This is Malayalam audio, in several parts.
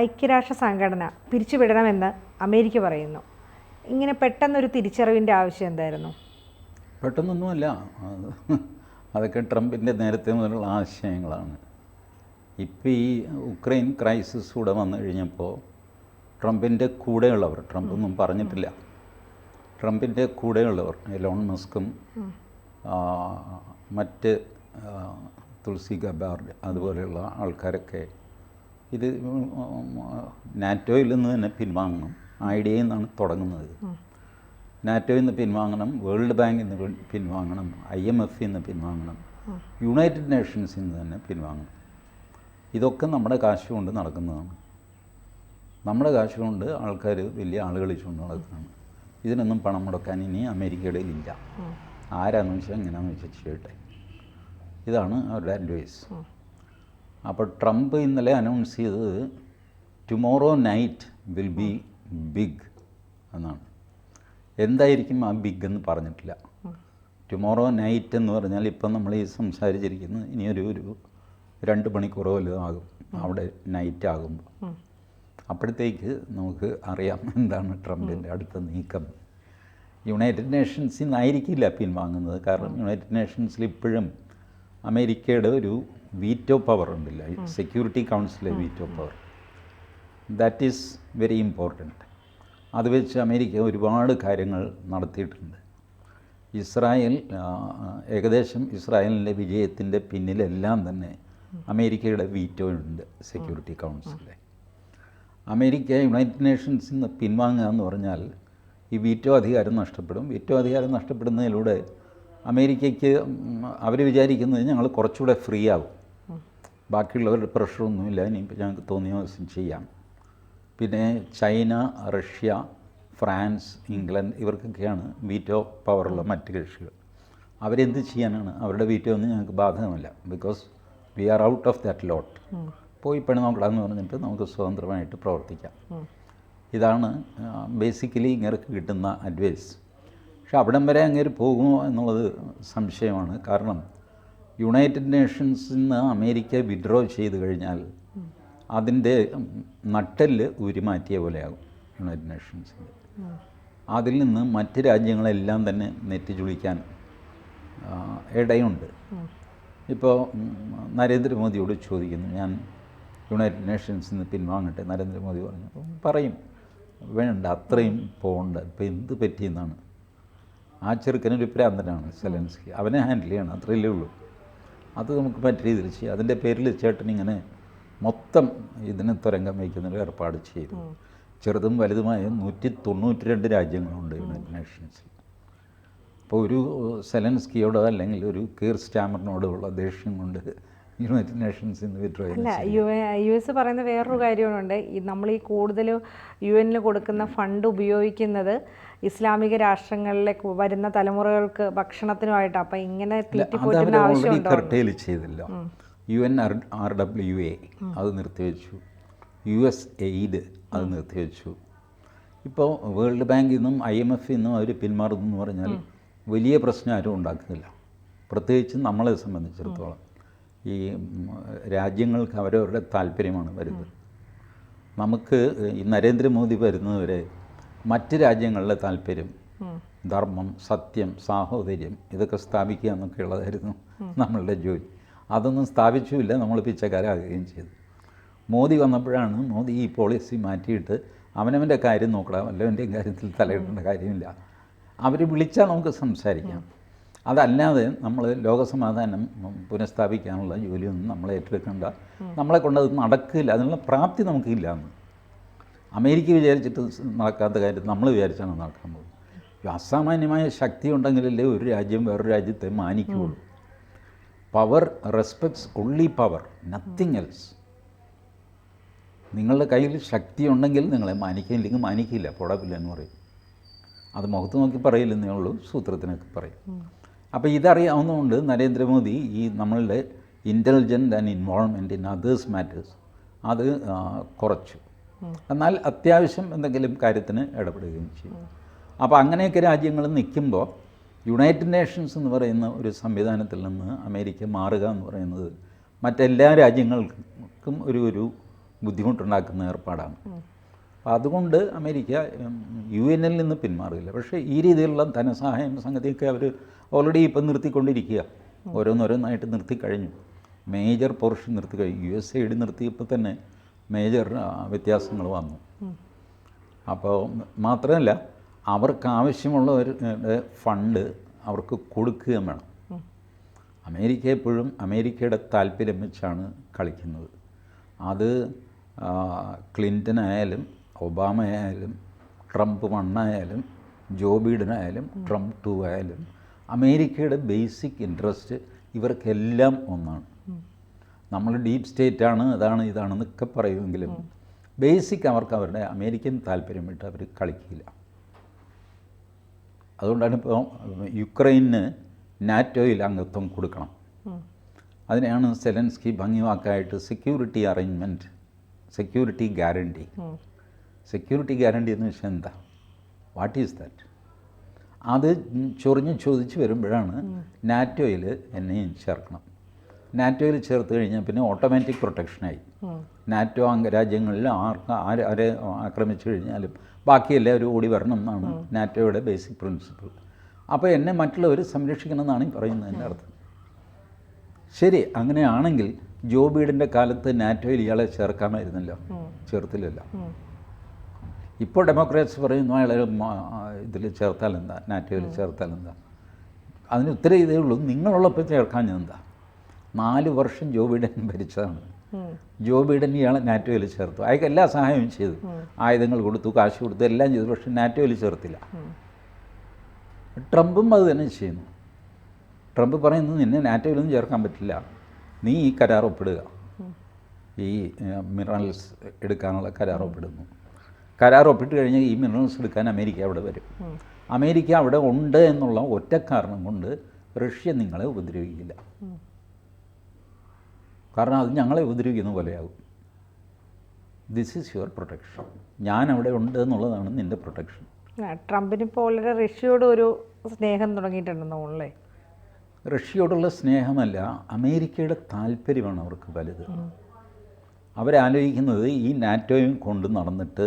ഐക്യരാഷ്ട്ര സംഘടന പിരിച്ചുവിടണമെന്ന് അമേരിക്ക പറയുന്നു. ഇങ്ങനെ പെട്ടെന്നൊരു തിരിച്ചറിവിൻ്റെ ആവശ്യം എന്തായിരുന്നു? പെട്ടെന്നൊന്നുമല്ല, അതൊക്കെ ട്രംപിൻ്റെ നേരത്തെ മുതലുള്ള ആശയങ്ങളാണ്. ഇപ്പോൾ ഈ ഉക്രൈൻ ക്രൈസിസ് കൂടെ വന്നു കഴിഞ്ഞപ്പോൾ ട്രംപിൻ്റെ കൂടെയുള്ളവർ, ട്രംപൊന്നും പറഞ്ഞിട്ടില്ല, ട്രംപിൻ്റെ കൂടെയുള്ളവർ എലോൺ മസ്കും മറ്റ് തുളസി ഗബാർഡ് അതുപോലെയുള്ള ആൾക്കാരൊക്കെ ഇത് നാറ്റോയിൽ നിന്ന് തന്നെ പിൻവാങ്ങണം, ഐഡിയയിൽ നിന്നാണ് തുടങ്ങുന്നത്. നാറ്റോയിൽ നിന്ന് പിൻവാങ്ങണം, വേൾഡ് ബാങ്കിൽ നിന്ന് പിൻവാങ്ങണം, IMFൽ നിന്ന് പിൻവാങ്ങണം, യുണൈറ്റഡ് നേഷൻസിൽ നിന്ന് തന്നെ പിൻവാങ്ങണം. ഇതൊക്കെ നമ്മുടെ കാശ് കൊണ്ട് നടക്കുന്നതാണ്. നമ്മുടെ കാശ് കൊണ്ട് ആൾക്കാർ വലിയ ആളുകളിച്ചുകൊണ്ട് നടക്കുകയാണ്. ഇതിനൊന്നും പണം മുടക്കാൻ ഇനി അമേരിക്കയുടെ ഇല്ല. ആരാന്ന് വെച്ചാൽ എങ്ങനെയാണെന്ന് വെച്ചാൽ ചെയ്യട്ടെ. ഇതാണ് അവരുടെ അഡ്വൈസ്. അപ്പോൾ ട്രംപ് ഇന്നലെ അനൗൺസ് ചെയ്തത് tomorrow night will be big എന്നാണ്. എന്തായിരിക്കും ആ ബിഗ് എന്ന് പറഞ്ഞിട്ടില്ല. ടുമോറോ നൈറ്റ് എന്ന് പറഞ്ഞാൽ ഇപ്പം നമ്മൾ ഈ സംസാരിച്ചിരിക്കുന്നത് ഇനിയൊരു 2 മണിക്കൂറോ വല്ലതും ആകും അവിടെ നൈറ്റ് ആകുമ്പോൾ. അപ്പോഴത്തേക്ക് നമുക്ക് അറിയാം എന്താണ് ട്രംപിൻ്റെ അടുത്ത നീക്കം. യുണൈറ്റഡ് നേഷൻസിൽ നിന്നായിരിക്കില്ല പിൻവാങ്ങുന്നത്. കാരണം യുണൈറ്റഡ് നേഷൻസിൽ ഇപ്പോഴും അമേരിക്കയുടെ ഒരു വീറ്റോ പവർ ഉണ്ടല്ല, സെക്യൂരിറ്റി കൗൺസിലെ veto power. That is very important. അത് വെച്ച് അമേരിക്ക ഒരുപാട് കാര്യങ്ങൾ നടത്തിയിട്ടുണ്ട്. ഏകദേശം ഇസ്രായേലിൻ്റെ വിജയത്തിൻ്റെ പിന്നിലെല്ലാം തന്നെ അമേരിക്കയുടെ വീറ്റോ ഉണ്ട് സെക്യൂരിറ്റി കൗൺസിലിലെ. അമേരിക്ക യുണൈറ്റഡ് നേഷൻസിൽ നിന്ന് പിൻവാങ്ങുക എന്ന് പറഞ്ഞാൽ ഈ വീറ്റോ അധികാരം നഷ്ടപ്പെടും. വീറ്റോ അധികാരം നഷ്ടപ്പെടുന്നതിലൂടെ അമേരിക്കയ്ക്ക് അവർ വിചാരിക്കുന്നത് ഞങ്ങൾ കുറച്ചുകൂടെ ഫ്രീ ആകും, ബാക്കിയുള്ളവരുടെ പ്രഷറൊന്നുമില്ല, ഇനിയിപ്പോൾ ഞങ്ങൾക്ക് തോന്നിയ ദിവസം ചെയ്യാം. പിന്നെ ചൈന, റഷ്യ, ഫ്രാൻസ്, ഇംഗ്ലണ്ട് ഇവർക്കൊക്കെയാണ് വീറ്റോ പവറുള്ള മറ്റ് കക്ഷികൾ. അവരെന്ത് ചെയ്യാനാണ്? അവരുടെ വീറ്റോ ഒന്നും ഞങ്ങൾക്ക് ബാധകമല്ല. Because we are out of that ലോട്ട്. പോയി പണി നോക്കണമെന്ന് പറഞ്ഞിട്ട് നമുക്ക് സ്വതന്ത്രമായിട്ട് പ്രവർത്തിക്കാം. ഇതാണ് ബേസിക്കലി ഇങ്ങർക്ക് കിട്ടുന്ന അഡ്വൈസ്. പക്ഷെ അവിടം വരെ അങ്ങേര് പോകുമോ എന്നുള്ളത് സംശയമാണ്. കാരണം യുണൈറ്റഡ് നേഷൻസിൽ നിന്ന് അമേരിക്ക വിഡ്രോ ചെയ്ത് കഴിഞ്ഞാൽ അതിൻ്റെ നട്ടെല്ല് ഉരുമാറ്റിയ പോലെയാകും യുണൈറ്റഡ് നേഷൻസിൻ്റെ. അതിൽ നിന്ന് മറ്റ് രാജ്യങ്ങളെല്ലാം തന്നെ നെറ്റി ചുളിക്കാൻ ഇടയുണ്ട്. ഇപ്പോൾ നരേന്ദ്രമോദിയോട് ചോദിക്കുന്നു, ഞാൻ യുണൈറ്റഡ് നേഷൻസിൽ നിന്ന് പിൻവാങ്ങട്ടെ. നരേന്ദ്രമോദി പറയും വേണ്ട, അത്രയും പോകണ്ട, ഇപ്പോൾ എന്ത് പറ്റിയെന്നാണ്. ആ ചെറുക്കനൊരു പ്രാന്തനാണ് സെലൻസ്കി, അവനെ ഹാൻഡിൽ ചെയ്യണം, അത്രയല്ലേ ഉള്ളൂ. അത് നമുക്ക് മറ്റു രീതിയിൽ ചെയ്യാം. അതിൻ്റെ പേരിൽ ചേട്ടൻ ഇങ്ങനെ മൊത്തം ഇതിന് തുരങ്കം വയ്ക്കുന്നൊരു ഏർപ്പാട് ചെയ്തു. ചെറുതും വലുതുമായ 192 രാജ്യങ്ങളുണ്ട് യുണൈറ്റഡ് നേഷൻസിൽ. അപ്പോൾ ഒരു സെലൻസ്കിയോടോ അല്ലെങ്കിൽ ഒരു കീർ സ്റ്റാമറിനോടോ ഉള്ള ദേഷ്യം കൊണ്ട് യുണൈറ്റഡ് നേഷൻസിൽ നിന്ന് വിഡ്രോ US പറയുന്ന വേറൊരു കാര്യമുണ്ട്. നമ്മൾ ഈ കൂടുതൽ UN കൊടുക്കുന്ന ഫണ്ട് ഉപയോഗിക്കുന്നത് ഇസ്ലാമിക രാഷ്ട്രങ്ങളിലേക്ക് വരുന്ന തലമുറകൾക്ക് ഭക്ഷണത്തിനുമായിട്ട്. അപ്പം ഇങ്ങനെ തീറ്റിപ്പോറ്റുന്ന ആവശ്യമുണ്ടോ? ചെയ്തില്ല. UNRWA അത് നിർത്തിവെച്ചു, USAID അത് നിർത്തിവെച്ചു. ഇപ്പോൾ വേൾഡ് ബാങ്കിൽ നിന്നും IMFൽ നിന്നും അവർ പിന്മാറുന്നു എന്ന് പറഞ്ഞാൽ വലിയ പ്രശ്നം ആരും ഉണ്ടാക്കുന്നില്ല. പ്രത്യേകിച്ച് നമ്മളെ സംബന്ധിച്ചിടത്തോളം ഈ രാജ്യങ്ങൾക്ക് അവരവരുടെ താല്പര്യമാണ് വരുന്നത്. നമുക്ക് ഈ നരേന്ദ്രമോദി വരുന്നതുവരെ മറ്റ് രാജ്യങ്ങളുടെ താല്പര്യം, ധർമ്മം, സത്യം, സാഹോദര്യം ഇതൊക്കെ സ്ഥാപിക്കുക എന്നൊക്കെയുള്ളതായിരുന്നു നമ്മളുടെ ജോലി. അതൊന്നും സ്ഥാപിച്ചുമില്ല, നമ്മൾ പിച്ചക്കാരാകുകയും ചെയ്തു. മോദി വന്നപ്പോഴാണ് മോദി ഈ പോളിസി മാറ്റിയിട്ട് അവനവൻ്റെ കാര്യം നോക്കണം, വല്ലവൻ്റെയും കാര്യത്തിൽ തലയിടേണ്ട കാര്യമില്ല. അവർ വിളിച്ചാൽ നമുക്ക് സംസാരിക്കാം. അതല്ലാതെ നമ്മൾ ലോകസമാധാനം പുനഃസ്ഥാപിക്കാനുള്ള ജോലിയൊന്നും നമ്മൾ ഏറ്റെടുക്കേണ്ട, നമ്മളെ കൊണ്ടത് നടക്കില്ല, അതിനുള്ള പ്രാപ്തി നമുക്കില്ല എന്ന്. അമേരിക്ക വിചാരിച്ചിട്ട് നടക്കാത്ത കാര്യം നമ്മൾ വിചാരിച്ചാണ് നടക്കാൻ പോകുന്നത്. അസാമാന്യമായ ശക്തി ഉണ്ടെങ്കിലല്ലേ ഒരു രാജ്യം വേറൊരു രാജ്യത്തെ മാനിക്കുകയുള്ളൂ. Power respects only power, nothing else. നിങ്ങളുടെ കയ്യിൽ ശക്തി ഉണ്ടെങ്കിൽ നിങ്ങളെ മാനിക്കില്ലെങ്കിൽ മാനിക്കില്ല, പോടപ്പില്ല എന്ന് പറയും. അത് മുഖത്ത് നോക്കി പറയില്ലെന്നേ ഉള്ളൂ, സൂത്രത്തിനൊക്കെ പറയും. അപ്പോൾ ഇതറിയാവുന്നതുകൊണ്ട് നരേന്ദ്രമോദി ഈ നമ്മളുടെ intelligent and involvement in others matters അത് കുറച്ചു. എന്നാൽ അത്യാവശ്യം എന്തെങ്കിലും കാര്യത്തിന് ഇടപെടുകയും ചെയ്യും. അപ്പോൾ അങ്ങനെയൊക്കെ രാജ്യങ്ങൾ നിൽക്കുമ്പോൾ യുണൈറ്റഡ് നേഷൻസ് എന്ന് പറയുന്ന ഒരു സംവിധാനത്തിൽ നിന്ന് അമേരിക്ക മാറുക എന്ന് പറയുന്നത് മറ്റെല്ലാ രാജ്യങ്ങൾക്കും ഒരു ബുദ്ധിമുട്ടുണ്ടാക്കുന്ന ഏർപ്പാടാണ്. അപ്പോൾ അതുകൊണ്ട് അമേരിക്ക UN നിന്ന് പിന്മാറില്ല. പക്ഷേ ഈ രീതിയിലുള്ള ധനസഹായം സംഗതിയൊക്കെ അവർ ഓൾറെഡി ഇപ്പം നിർത്തിക്കൊണ്ടിരിക്കുക. ഓരോന്നോരോന്നായിട്ട് നിർത്തിക്കഴിഞ്ഞു. മേജർ പോർഷൻ നിർത്തിക്കഴിഞ്ഞു. USAID നിർത്തിയപ്പോൾ തന്നെ മേജർ വ്യത്യാസങ്ങൾ വന്നു. അപ്പോൾ മാത്രമല്ല അവർക്ക് ആവശ്യമുള്ള ഒരു ഫണ്ട് അവർക്ക് കൊടുക്കുകയും വേണം. അമേരിക്ക എപ്പോഴും അമേരിക്കയുടെ താല്പര്യം വെച്ചാണ് കളിക്കുന്നത്. അത് ക്ലിൻ്റൺ ആയാലും ഒബാമ ആയാലും ട്രംപ് 1 ആയാലും ജോ ബൈഡൻ ആയാലും ട്രംപ് 2 ആയാലും അമേരിക്കയുടെ ബേസിക് ഇൻട്രസ്റ്റ് ഇവർക്കെല്ലാം ഒന്നാണ്. നമ്മൾ ഡീപ്പ് സ്റ്റേറ്റാണ് അതാണ് ഇതാണെന്നൊക്കെ പറയുമെങ്കിലും ബേസിക് അവർക്ക് അവരുടെ അമേരിക്കൻ താല്പര്യം വിട്ട് അവർ കളിക്കില്ല. അതുകൊണ്ടാണ് ഇപ്പോൾ യുക്രൈന് നാറ്റോയിൽ അംഗത്വം കൊടുക്കണം. അതിനെയാണ് സെലൻസ്കി ഭംഗിവാക്കായിട്ട് security arrangement, security guarantee. Security guarantee എന്ന് വെച്ചാൽ എന്താ, വാട്ട് ഈസ് ദാറ്റ്? അത് ചൊറിഞ്ഞ് ചോദിച്ച് വരുമ്പോഴാണ് നാറ്റോയിൽ എന്നെയും ചേർക്കണം. നാറ്റോയിൽ ചേർത്ത് കഴിഞ്ഞാൽ പിന്നെ ഓട്ടോമാറ്റിക് പ്രൊട്ടക്ഷനായി. നാറ്റോ അംഗരാജ്യങ്ങളിൽ ആരെ ആക്രമിച്ചു കഴിഞ്ഞാലും ബാക്കി എല്ലാവരും ഓടി വരണം എന്നാണ് നാറ്റോയുടെ ബേസിക് പ്രിൻസിപ്പിൾ. അപ്പോൾ എന്നെ മറ്റുള്ളവർ സംരക്ഷിക്കണം എന്നാണ് ഈ പറയുന്നതിൻ്റെ അർത്ഥം. ശരി, അങ്ങനെയാണെങ്കിൽ ജോ ബൈഡൻ്റെ കാലത്ത് നാറ്റോയിൽ ഇയാളെ ചേർക്കാമായിരുന്നല്ലോ, ചേർത്തില്ലല്ലോ. ഇപ്പോൾ ഡെമോക്രാറ്റ്സ് പറയുന്നു അയാളെ ഇതിൽ ചേർത്താൽ എന്താ, നാറ്റോയിൽ ചേർത്താൽ എന്താ? അതിന് ഉത്തരം ഇതേ ഉള്ളൂ, നിങ്ങളുള്ളപ്പോൾ ചേർക്കാൻ എന്താ? 4 വർഷം ജോ ബൈഡൻ ഭരിച്ചതാണ്. ജോ ബൈഡൻ ഇയാളെ നാറ്റോയിൽ ചേർത്തു. അയാൾക്ക് എല്ലാ സഹായവും ചെയ്തു, ആയുധങ്ങൾ കൊടുത്തു, കാശ് കൊടുത്തു, എല്ലാം ചെയ്തു. പക്ഷെ നാറ്റോയിൽ ചേർത്തില്ല. ട്രംപും അത് തന്നെ ചെയ്യുന്നു. ട്രംപ് പറയുന്നത് നിന്നെ നാറ്റോയിലൊന്നും ചേർക്കാൻ പറ്റില്ല, നീ ഈ കരാർ ഒപ്പിടുക. ഈ മിനറൽസ് എടുക്കാനുള്ള കരാർ ഒപ്പിടുന്നു. കരാർ ഒപ്പിട്ട് കഴിഞ്ഞാൽ ഈ മിനറൽസ് എടുക്കാൻ അമേരിക്ക അവിടെ വരും. അമേരിക്ക അവിടെ ഉണ്ട് എന്നുള്ള ഒറ്റ കാരണം കൊണ്ട് റഷ്യ നിങ്ങളെ ഉപദ്രവിക്കില്ല. കാരണം അത് ഞങ്ങളെ ഉപദ്രവിക്കുന്ന പോലെയാകും. This is your protection. ഞാൻ അവിടെ ഉണ്ട് എന്നുള്ളതാണ് നിൻ്റെ പ്രൊട്ടക്ഷൻ. ട്രംപിനിപ്പോൾ വളരെ റഷ്യയോട് ഒരു സ്നേഹം തുടങ്ങിയിട്ടുണ്ടെന്ന് തോന്നുന്നല്ലേ? റഷ്യയോടുള്ള സ്നേഹമല്ല, അമേരിക്കയുടെ താല്പര്യമാണ് അവർക്ക് വലുത്. അവരാലോചിക്കുന്നത് ഈ നാറ്റോയും കൊണ്ട് നടന്നിട്ട്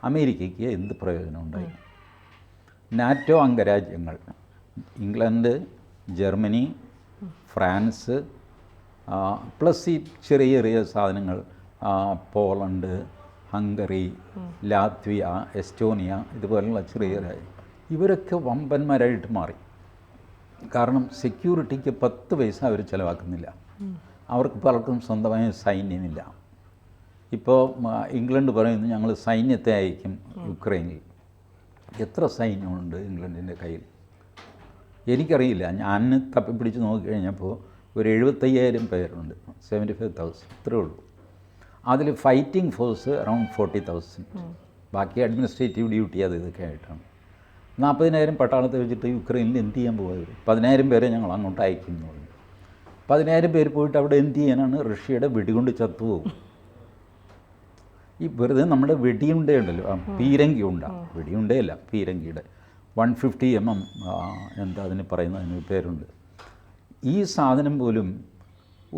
അമേരിക്കയ്ക്ക് എന്ത് പ്രയോജനമുണ്ടായി. നാറ്റോ അംഗരാജ്യങ്ങൾ ഇംഗ്ലണ്ട്, ജർമ്മനി, ഫ്രാൻസ്, പ്ലസ് ഈ ചെറിയ ചെറിയ സാധനങ്ങൾ പോളണ്ട്, ഹംഗറി, ലാത്വിയ, എസ്റ്റോണിയ, ഇതുപോലുള്ള ചെറിയ രാജ്യം, ഇവരൊക്കെ വമ്പന്മാരായിട്ട് മാറി. കാരണം സെക്യൂരിറ്റിക്ക് 10 പൈസ അവർ ചിലവാക്കുന്നില്ല. അവർക്ക് പലർക്കും സ്വന്തമായ സൈന്യമില്ല. ഇപ്പോൾ ഇംഗ്ലണ്ട് പറയുന്നു ഞങ്ങൾ സൈന്യത്തെ അയക്കും യുക്രൈനിൽ. എത്ര സൈന്യമുണ്ട് ഇംഗ്ലണ്ടിൻ്റെ കയ്യിൽ? എനിക്കറിയില്ല. ഞാൻ തപ്പിപ്പിടിച്ച് നോക്കിക്കഴിഞ്ഞപ്പോൾ ഒരു 75,000 പേരുണ്ട്, 75,000 ഇത്രേ ഉള്ളൂ. അതിൽ ഫൈറ്റിംഗ് ഫോഴ്സ് അറൗണ്ട് 40,000. ബാക്കി അഡ്മിനിസ്ട്രേറ്റീവ് ഡ്യൂട്ടി അത് ഇതൊക്കെ ആയിട്ടാണ്. 40,000 പട്ടാളത്തെ വെച്ചിട്ട് യുക്രൈനിൽ എന്ത് ചെയ്യാൻ പോകുക? 10,000 പേരെ ഞങ്ങൾ അങ്ങോട്ട് അയക്കും എന്ന് പറഞ്ഞു. 10,000 പേര് പോയിട്ട് അവിടെ എന്ത് ചെയ്യാനാണ്? റഷ്യയുടെ വെടികൊണ്ട് ചത്തുപോകും. ഈ വെറുതെ നമ്മുടെ വെടിയുണ്ടയുണ്ടല്ലോ, പീരങ്കി ഉണ്ട, വെടിയുണ്ടയല്ല പീരങ്കിയുടെ 150 mm എന്താ അതിന് പറയുന്നതിന് പേരുണ്ട്. ഈ സാധനം പോലും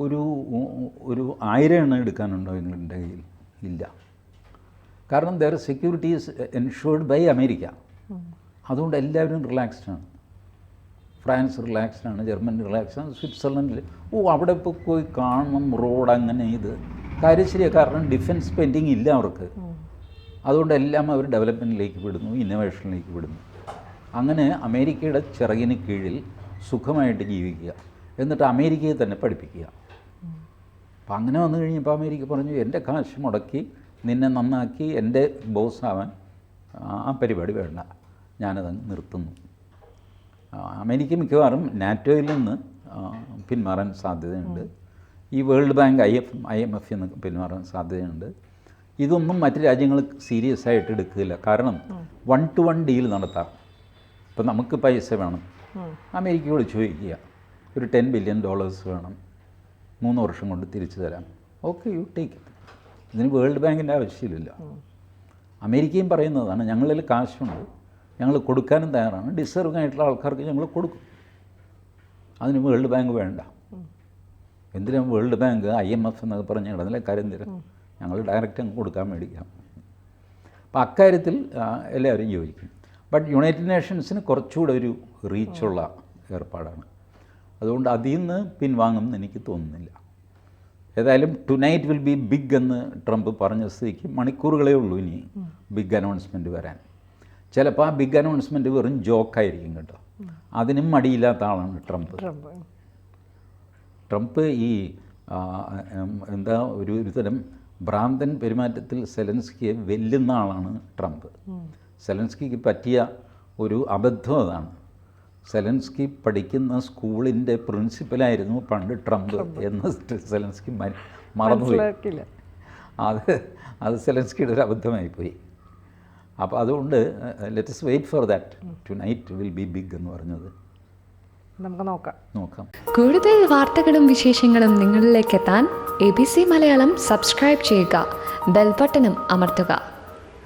ഒരു 1000 എണ്ണം എടുക്കാനുണ്ടോ ഇംഗ്ലണ്ടിൻ്റെ കയ്യിൽ? ഇല്ല. കാരണം their security is ensured by America. അതുകൊണ്ട് എല്ലാവരും റിലാക്സ്ഡാണ്. ഫ്രാൻസ് റിലാക്സ്ഡാണ്, ജർമ്മനി റിലാക്സ്ഡാണ്, സ്വിറ്റ്സർലൻഡിൽ അവിടെ ഇപ്പോൾ പോയി കാണണം റോഡ് അങ്ങനെ ഇത് കാര്യം ശരിയാണ്. കാരണം ഡിഫൻസ് സ്പെൻഡിങ് ഇല്ല അവർക്ക്. അതുകൊണ്ട് എല്ലാം അവർ ഡെവലപ്മെൻറ്റിലേക്ക് വിടുന്നു, ഇന്നോവേഷനിലേക്ക് വിടുന്നു. അങ്ങനെ അമേരിക്കയുടെ ചിറകിന് കീഴിൽ സുഖമായിട്ട് ജീവിക്കുക, എന്നിട്ട് അമേരിക്കയെ തന്നെ പഠിപ്പിക്കുക. അപ്പം അങ്ങനെ വന്നു കഴിഞ്ഞപ്പോൾ അമേരിക്ക പറഞ്ഞു എൻ്റെ കാശ് മുടക്കി നിന്നെ നന്നാക്കി എൻ്റെ ബോസാവാൻ ആ പരിപാടി വേണ്ട, ഞാനത് നിർത്തുന്നു. അമേരിക്ക മിക്കവാറും നാറ്റോയിൽ നിന്ന് പിന്മാറാൻ സാധ്യതയുണ്ട്. ഈ വേൾഡ് ബാങ്ക് IMF എന്ന് പിന്മാറാൻ സാധ്യതയുണ്ട്. ഇതൊന്നും മറ്റ് രാജ്യങ്ങൾ സീരിയസ് ആയിട്ട് എടുക്കില്ല. കാരണം 1-to-1 ഡീൽ നടത്താം. ഇപ്പം നമുക്ക് പൈസ വേണം, അമേരിക്കയോട് ചോദിക്കുക ഒരു $10 ബില്യൺ വേണം, 3 വർഷം കൊണ്ട് തിരിച്ചു തരാം. Okay, you take it. ഇതിന് വേൾഡ് ബാങ്കിൻ്റെ ആവശ്യമില്ല. അമേരിക്കയും പറയുന്നതാണ് ഞങ്ങളിൽ കാശുണ്ട്, ഞങ്ങൾ കൊടുക്കാനും തയ്യാറാണ്, ഡിസർവിംഗ് ആയിട്ടുള്ള ആൾക്കാർക്ക് ഞങ്ങൾ കൊടുക്കും, അതിന് വേൾഡ് ബാങ്ക് വേണ്ട. എന്തിനാണ് വേൾഡ് ബാങ്ക് IMF എന്നൊക്കെ പറഞ്ഞ് കിടന്നില്ല കാര്യം തരാം. ഞങ്ങൾ ഡയറക്റ്റ് അങ്ങ് കൊടുക്കാൻ മേടിക്കാം. അപ്പോൾ അക്കാര്യത്തിൽ എല്ലാവരും യോജിക്കും. ബട്ട് യുണൈറ്റഡ് നേഷൻസിന് കുറച്ചുകൂടെ ഒരു റീച്ചുള്ള ഏർപ്പാടാണ്. അതുകൊണ്ട് അതിൽ നിന്ന് പിൻവാങ്ങുമെന്ന് എനിക്ക് തോന്നുന്നില്ല. ഏതായാലും ടുനൈറ്റ് വിൽ ബി ബിഗ് എന്ന് ട്രംപ് പറഞ്ഞ സ്ഥിതിക്ക് മണിക്കൂറുകളേ ഉള്ളൂ ഇനി ബിഗ് അനൗൺസ്മെൻറ്റ് വരാൻ. ചിലപ്പോൾ ആ ബിഗ് അനൗൺസ്മെൻറ്റ് വെറും ജോക്കായിരിക്കും കേട്ടോ. അതിനും മടിയില്ലാത്ത ആളാണ് ട്രംപ്. ട്രംപ് ഈ എന്താ ഒരു തരം ഭ്രാന്തൻ പെരുമാറ്റത്തിൽ സെലൻസ്കിയെ വെല്ലുന്ന ആളാണ് ട്രംപ്. സെലൻസ്കിക്ക് പറ്റിയ ഒരു അബദ്ധം അതാണ്. സെലൻസ്കി പഠിക്കുന്ന സ്കൂളിൻ്റെ പ്രിൻസിപ്പലായിരുന്നു പണ്ട് ട്രംപ് എന്ന് സെലൻസ്കി മറന്നുപോയി. അത് സെലൻസ്കിയുടെ ഒരു അബദ്ധമായിപ്പോയി. അപ്പോൾ അതുകൊണ്ട് let's wait for that. Tonight will be big എന്ന് പറഞ്ഞത് നമുക്ക് നോക്കാം. കൂടുതൽ വാർത്തകളും വിശേഷങ്ങളും നിങ്ങളിലേക്ക് എത്താൻ ABC മലയാളം സബ്സ്ക്രൈബ് ചെയ്യുക, ബെൽ ബട്ടണും അമർത്തുക.